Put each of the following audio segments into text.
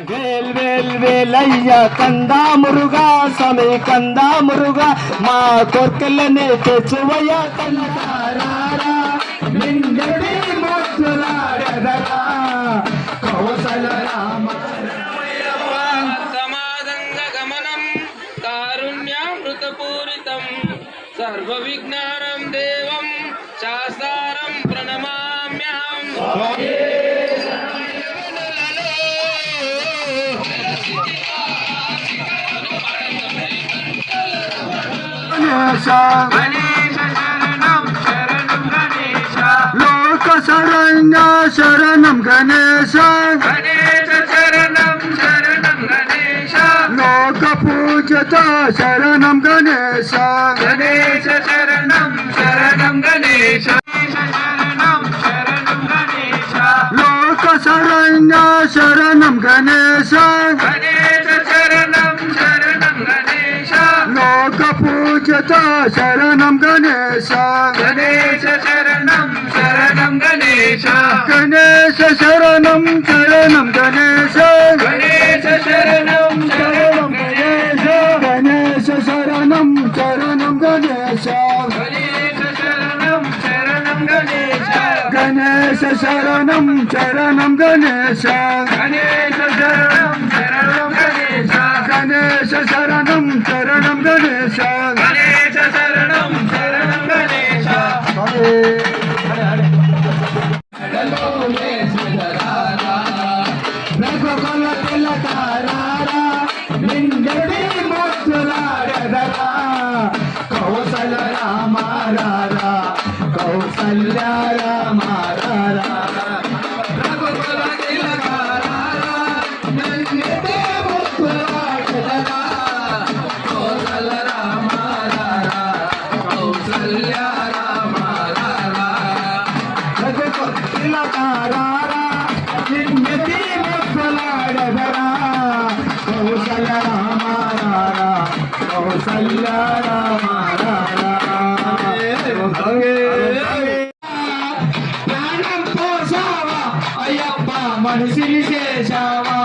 వేల్ వేల్ వేలయ్య కందా మురుగా స్వామి కందా మురుగా మా కోర్కెళ్ళని తెచ్చువయ్య కన్నదారా నిండుడి మోక్షలాడదరా కౌసల రామ సమాదంగ గమనం కారుణ్యామృతపూరితం సర్వ విజ్ఞానం దేవం శాస్త్రం ప్రణమామ్యహం. గణేశ శరణం శరణం గణేశ లోక శరణ్య శరణం గణేశ గణేశ శరణం శరణం గణేశ లోక పూజిత శరణం గణేశ గణేశ శరణం శరణం గణేశ శరణం శరణం గణేశ లోక శరణ్య శరణం గణేశ గణేశ శరణం శరణం గణేశ లోక పూజిత శరణం గణేశ గణేశ శరణం శరణం గణేశ గణేశ శరణం శరణం గణేశ గణేశ శరణం శరణం గణేశ గణేశ శరణం శరణం గణేశ గణేశ శరణం శరణం గణేశ గణేశ శరణం శరణం గణేశ గణేశ శరణం శరణం గణేశ గణేశ శరణం శరణం గణేశ గణేశ శరణం శరణం గణేశ రఘుకుల తిలకారా నిండడి మోక్షలాడదరా కౌసల రామారా కౌసల్య రామారా రఘుకుల తిలకారా నిండడి మోక్షలాడదరా కౌసల రామారా కౌసల్య రామారా రఘుకుల తిలకారా నిండడి మోక్షలాడదరా కౌసల రామారా కౌసల్య రామారా ప్రాణం పోసావా అయ్యప్ప మనిషిని చేశావా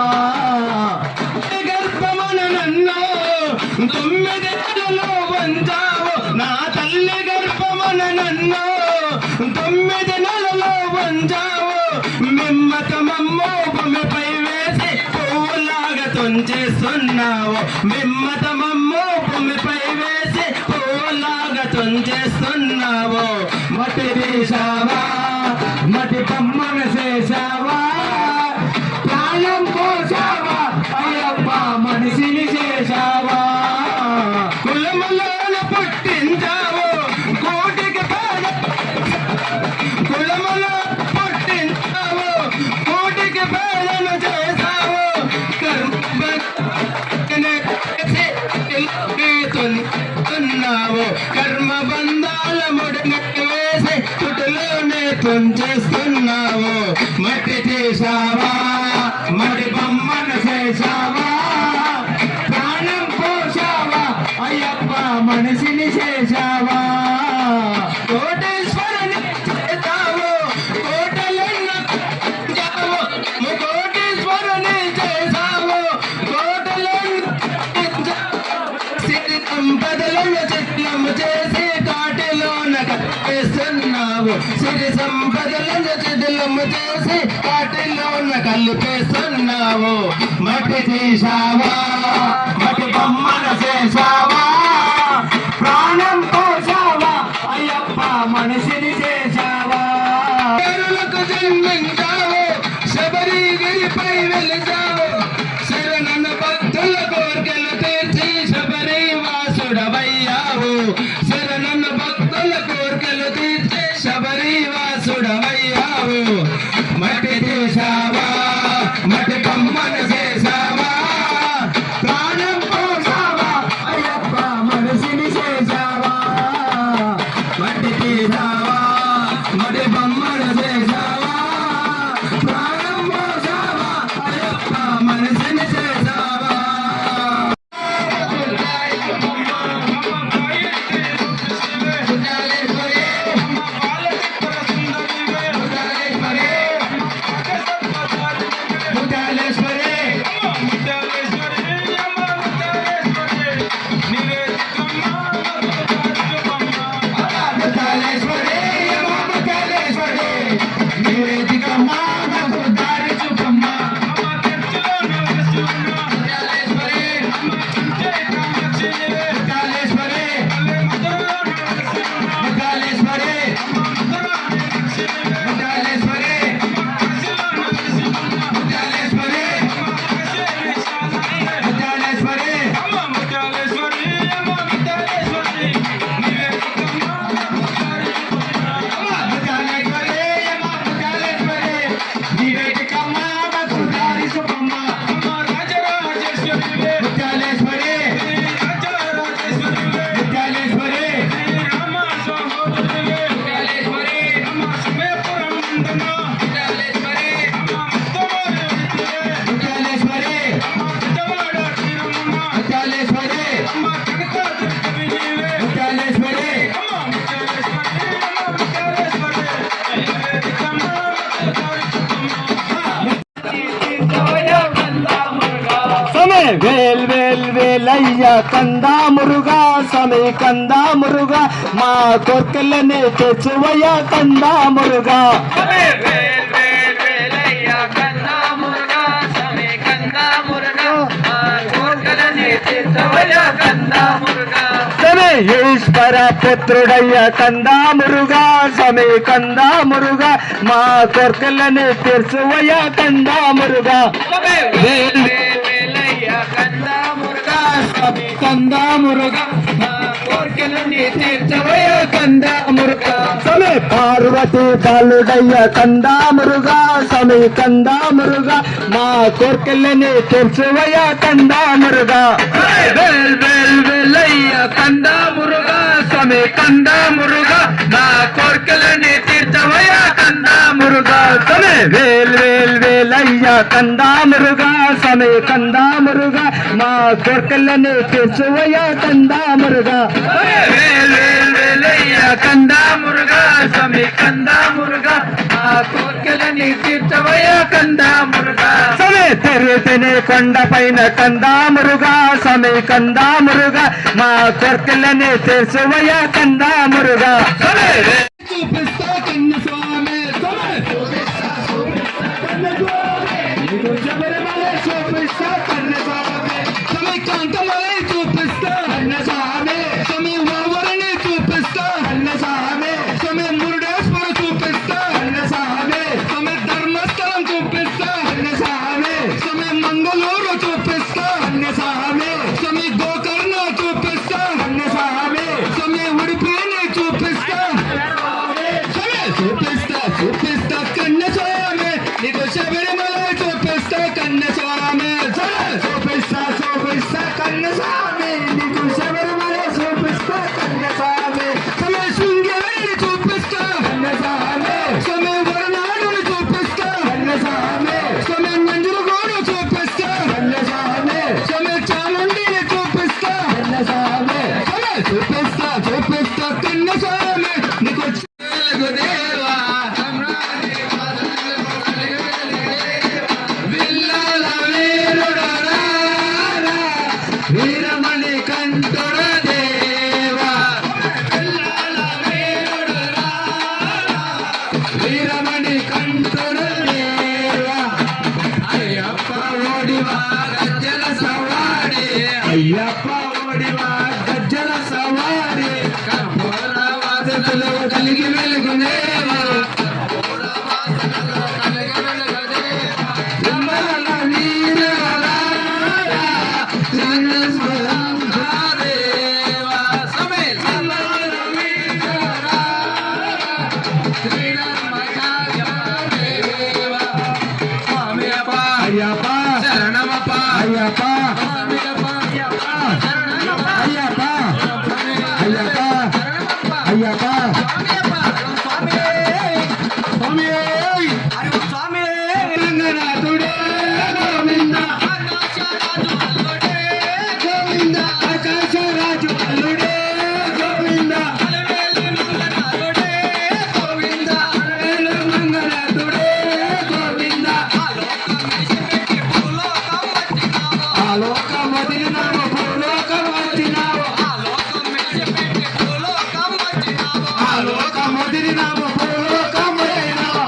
గర్భమున నన్ను 9 నెలలు వంచావు నా తల్లి గర్భమున నన్ను 9 నెలలు వంచావు మిమ్మత మమ్మో భూమిపై వేసి పువ్వులాగా తుంచేస్తున్నావు మిమ్మత మమ్మో భూమిపై వేసి పువ్వులాగా తుంచేస్తున్నావు మటి తీసావా మటి బొమ్మను చేశావా ప్రాణం పోసావా అయ్యప్ప మనిషిని చేశావా కులములను పుట్టించావు కోటికి కులములు పుట్టించావు కోటికి పేదను చేశావు కర్మ బంధాల ముడిగట్టి వేసి చుట్టులోనే తుంచేస్తున్నావు మట్టి చేశావా మడి బొమ్మను చేశావా ప్రాణం పోసావా అయ్యప్ప మనిషిని చేశావా కోటేశ్వరుని చేశావు కోటలన్న కోటేశ్వరుని చేశావు సిరి సంపదలను చిత్రము చేసి కాటిలోన కలిపేస్తున్నావు సిరి సంపదలను చిత్రము చేసి కాటిలోన కలిపేస్తున్నావు మట్టి తీసావా మట్టి బొమ్మను చేశావా ప్రాణం పోసావా అయ్యప్ప మనిషిని చేశావా పేరులకు జన్మించావు శబరిగిరిపై వెలిచావు శరణన భక్తుల కోర్కెలు తీర్చి శబరి వాసుడవయ్యావు శరణన భక్తుల కోర్కెలు తీర్చి శబరి వాసుడవయ్యావు మట్టి చేశావా మట్టి బొమ్మను చేశావా ప్రాణం పోసావా అయ్యప్ప మనిషిని చేశావా మట్టి తీసావా మట్టి బొమ్మను చేశావా ప్రాణం పోసావా అయ్యప్ప మనిషిని చేశావా నివేదికమ్మ మాకు దారి చూపమ్మ ముత్యాలేశ్వరి ముత్యాలేశ్వరి ముత్యాలేశ్వరి ముత్యాలేశ్వరి వేల్ వేల్ వేలయ్య కందా మురుగా సమీ కందా మురుగా మా కోర్కెలని తెచ్చువయ్య కందా మురుగా ఈశ్వర పుత్రుడయ్య కందా మురుగా సమీ కందా మురుగా మా కోర్కెలని తెచ్చువయ్య కందా మురుగా కందా మురుగా కోర్కెలని తీర్చవయ్య కందా మురుగా సమీ పార్వతి బాలుడయ్య కందా మురుగా సమీ కందా మురుగా మా కోర్కెలని తీర్చవయ్య కందా మురుగా వేల్ వేల్ వేలయ్య కందా మురుగా సమీ కందా మురుగా మా కోర్కెలని తీర్చవయ్య కందా మురుగా సమీ వేల్ వేల్ వేలయ్య కందా మురుగా సమీ కందా మురుగా మా కోర్కెలని తీర్చవయ్య కందా మురుగా వేల్ వేల్ వేలయ్య కందా మురుగా సమీ కందా మురుగా మా కోర్కెలని తీర్చవయ్య కందా మురుగా సమీ తెరుతిని కొండ పైన కందా మురుగా సమీ కందా మురుగా మా కోర్కెలని తీర్చవయ్య కందా మురుగా చూపిస్తా కన్న స్వామి చూపిస్తా కన్న స్వామి సమీ కాంతమలై చూపిస్తా కన్న స్వామి సమీ ఓవరిని చూపిస్తా కన్న స్వామి సమీ మురుడేశ్వర చూపిస్తా కన్న స్వామి సమీ ధర్మస్థలం చూపిస్తా కన్న స్వామి సమీ మంగళూరు చూపిస్తా కన్న స్వామి సమీ గోకర్ణ చూపిస్తా కన్న స్వామి సమీ ఉడిపిని చూపిస్తా చూపిస్తా చూపిస్తా కన్న స్వామి నీకు శబరిమల చూపిస్తా కన్న స్వామి చూపిస్తా చూపిస్తా కన్న స్వామి నీకు శబరిమల చూపిస్తా కన్న స్వామి సమయ శృంగేరి చూపిస్తా కన్న స్వామి సమయ వరనాడుని చూపిస్తా కన్న స్వామి సమయ నంజులగూడు చూపిస్తా కన్న స్వామి సమయ చాముండిని చూపిస్తా కన్న స్వామి చూపిస్తా చూపిస్తా కన్న స్వామి నీకు దేవా వీరమణి కంఠుడ దేవా వీరమణి కంఠుడ దేవా అయ్యప్ప ఓడివా గజ్జల సవాడి అయ్యప్ప ఓడివా గజ్జల సవాడి కర్పూర వాసనలు కలిగి వెలుగునేవా అయ్యప్ప శరణమప్ప అయ్యప్ప అయ్యప్ప అయ్యప్ప అయ్యప్ప స్వామి రంగనాథుడే గోవింద గోవింద ఆకాశరాజు అల్లుడే గోవింద గోవింద రంగనాథుడే గోవింద ఆలోకం వదిలినావు భూలోకం వచ్చినావు ఆలోకం వదిలినావు భూలోకం వచ్చినావు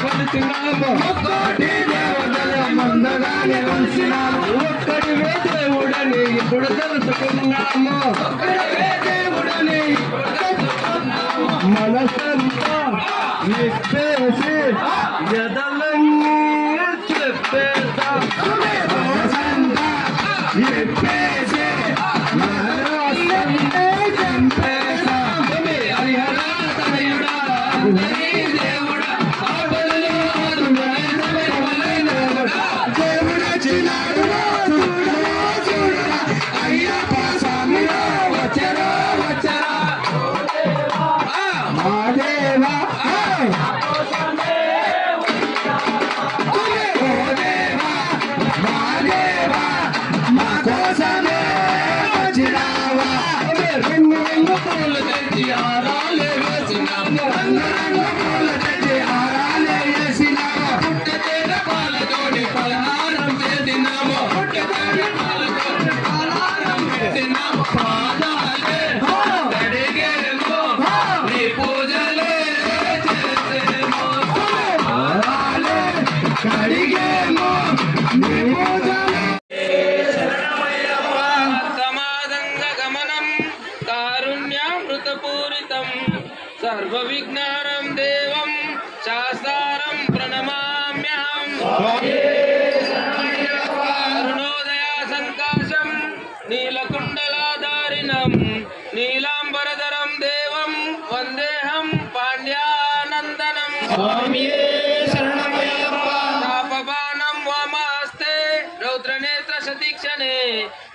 కొలిచినాము ఒక్కటి దేవతల మందగానే ఉంచినాము ఒక్కడివే దేవుడని ఇప్పుడు తెలుసుకున్నాము ఒక్కడివే దేవుడని ఇప్పుడు తెలుసుకున్నాము మనసంతా విప్పేసి ఎదలన్నీ చెప్పేద్దాం మనసంతా విప్పేసి మనసంతా చంపేద్దాం హరిహర తనయుడా దేవుడా దేవుడు చిన్నాడు చూడరా అయ్యప్ప స్వామిలో వచ్చరా వచ్చరా మా దేవా ఓ దేవా మా దేవా మా కోసమే వచ్చినావా రంగు రంగు పూలు తెచ్చి ఆరాలే వేసినాము రంగు రంగు పూలు తెచ్చి ఆరాలే వేసినాము పుట్టతేర పాలతోటి పలహారం చేసినాము పుట్టతేర పాలతోటి పలహారం చేసినాము పాదాలే కడిగేమో నీ పూజలే చేసేమో పాదాలే కడిగేమో నీ పూజలే సమాదంగమనం కారుణ్యామృతపూరితం సర్వవిఘ్నారం దేవం శాస్త్రం ప్రణమామ్యహం అరుణోదయ సంకాశం నీలకుండలాధారిణం నీలాంబరధరం దేవం వందేహం పాండ్యానందనం तापबाणं वामास्ते रौद्रनेत्रशतीक्षणे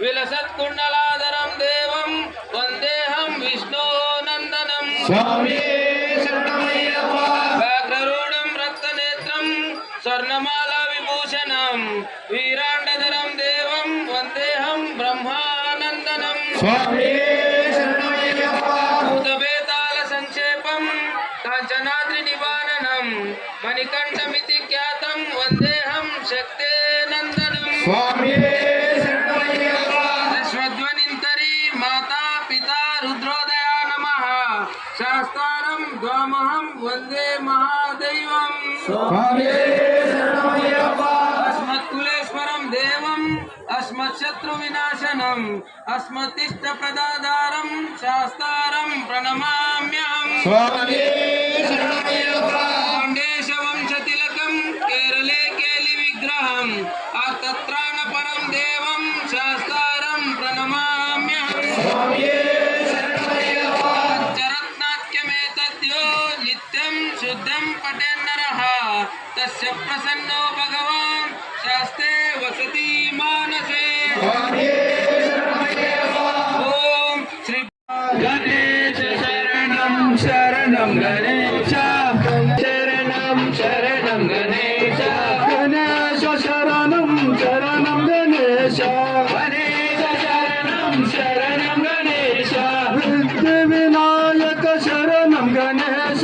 विलसत्कुण्डलाधरं देवं वन्देऽहं विष्णोनन्दनं व्याघ्ररूढं रक्तनेत्रं स्वर्णमालाविभूषणं वीराण्डधरं देवं वन्देऽहं ब्रह्मानन्दनं भूतवेतालसङ्क्षेपं काञ्चनाद्रिनिवारणं मणिकण्ठमिति ख्यातं वन्देऽहं शक्तेनन्दनं अश्वध्वनिन्तरी माता पिता रुद्रोदया नमः शास्तारं द्वामहं वन्दे महादैवम् अस्मत्कुलेश्वरं देवम् अस्मत्शत्रुविनाशनम् अस्मत्तिष्ठप्रदाधारं शास्तारं प्रणमाम्यहम् पाण्डेशवंशतिलकं केरले केलिविग्रहम् आर्तत्राणपरं देवं शास्तारं प्रणमाम्यहम् पञ्चरत्नाख्यमेतद्यो नित्यं शुद्धं पठेन्नरः तस्य प्रसन्नो भगवान् शास्ते वसति मानसे ॐ श्री गणेश शरणं शरणं गणेश शरणं शरणं गणेश गणेश शरणं शरणं गणेश गणेश शरणं शरणं गणेश सिद्धिविनायक शरणं गणेश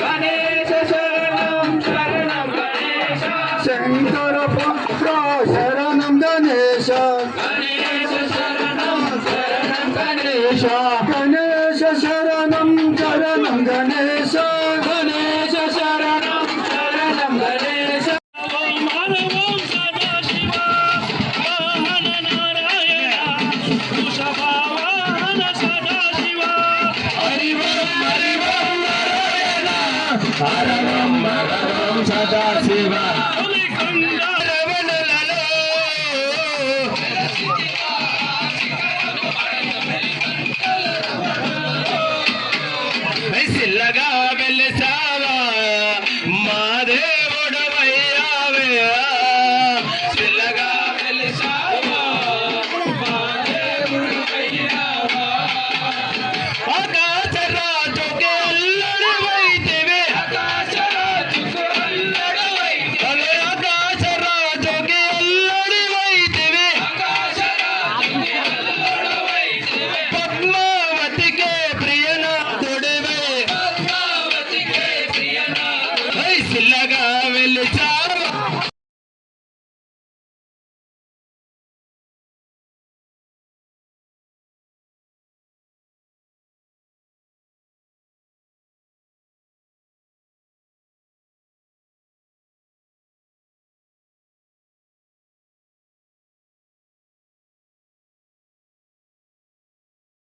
गणेश शरणं शरणं गणेश शंकर पुत्र शरणं गणेश गणेश शरणं शरणं गणेश गणेश शरणं शरणं गणेश गणेश शरणं शरणं गणेश मानवं सदाशिव वाहन नारायण वृषभावाहन सदाशिव हरिवं नारायण हरवं सदाशिव अलिकण्डा